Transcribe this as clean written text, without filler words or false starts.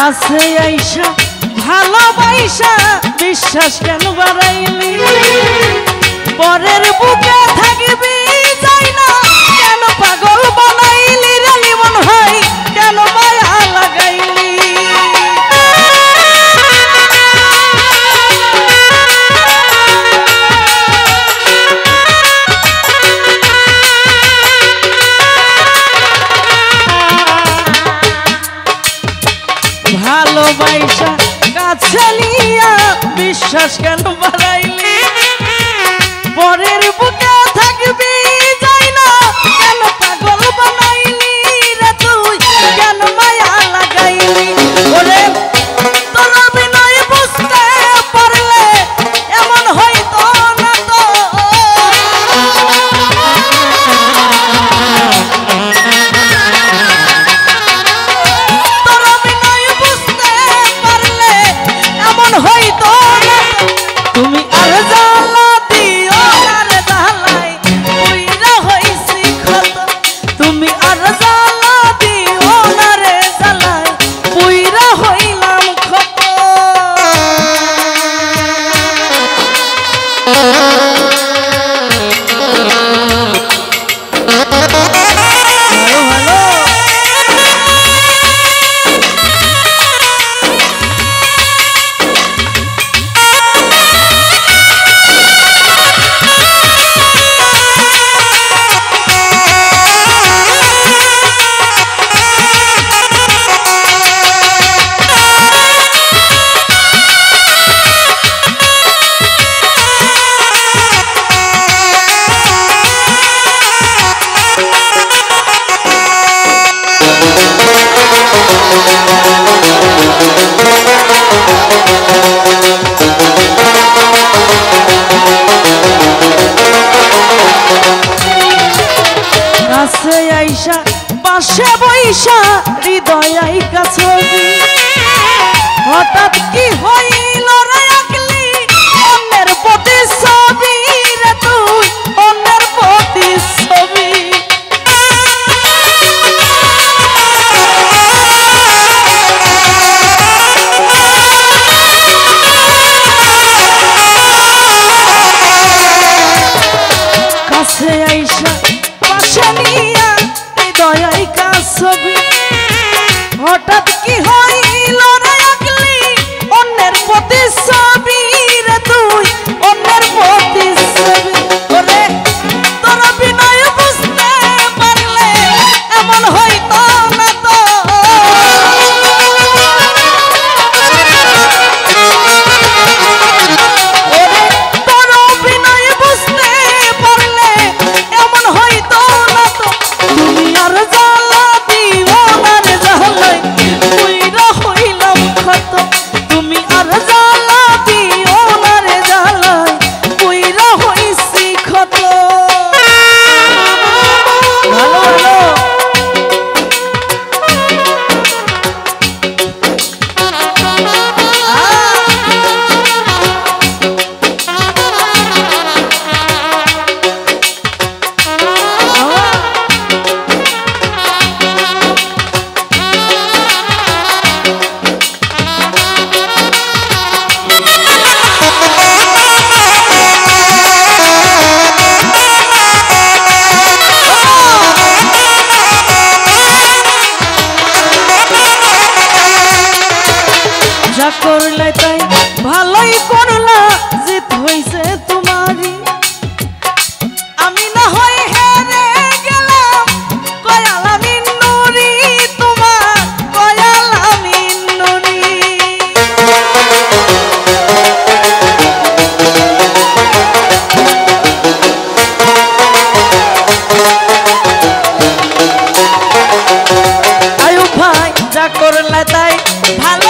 কাছে আইসা ভালোবাসা বিশ্বাস কেন বাড়াইলি পরের বুকে থাকবি যাই না কেন পাগল বানাইলি রে লিমন ভাই কেন মায়া লাগাইলি ভালোবাসা কাছে নিয়া বিশ্বাস কেন বাড়াইলি পরের বুকে থাকবি যাই না কেন পাগল বানাইলি রে তুই কেন মায়া লাগাইলি ওরে তোর বিনয় বুঝতে পারলে এমন হইতো না তো তোর বিনয় বুঝতে পারলে এমন হইতো না তুমি আর জ্বালা দিও আর জ্বালাই পুইরা হইছি ক্ষত তুমি আর জ্বালা দিও না রে জ্বালাই পুইরা হইলাম ক্ষত হ্যালো হ্যালো কাছে আইসা পাশে বইসা হৃদয় আইকা ছবি হঠাৎ কি হইল রে আকলি অন্যের প্রতি ছবি রে তুই অন্যের প্রতি ছবি কাছে আইসা পাশে নিয়া হৃদয় আইকা ছবি হঠাৎ কি হইল রে আকলি অন্যের প্রতি ছবি রে তুই অন্যের প্রতি ছবি ওরে তোর বিনয় বুঝতে পারলে এমন হইতো না তো ওরে তোর বিনয় বুঝতে পারলে এমন হইতো না তো তুমি আর জ্বালা দিও না রে জ্বালাই পুইরা হইলাম ক্ষত তুমি আর জ্বালা দিও না রে জ্বালাই পুইরা হইছি ক্ষত ভালো ভালো যা করলে তাই ভালোই করলা জিত হইছে তোমারই আমি না হয় হেরে গেলাম কয়ালামি নুরি তোমার কয়ালামি নুরি আয়ু ভাই যা করলে তাই ভালো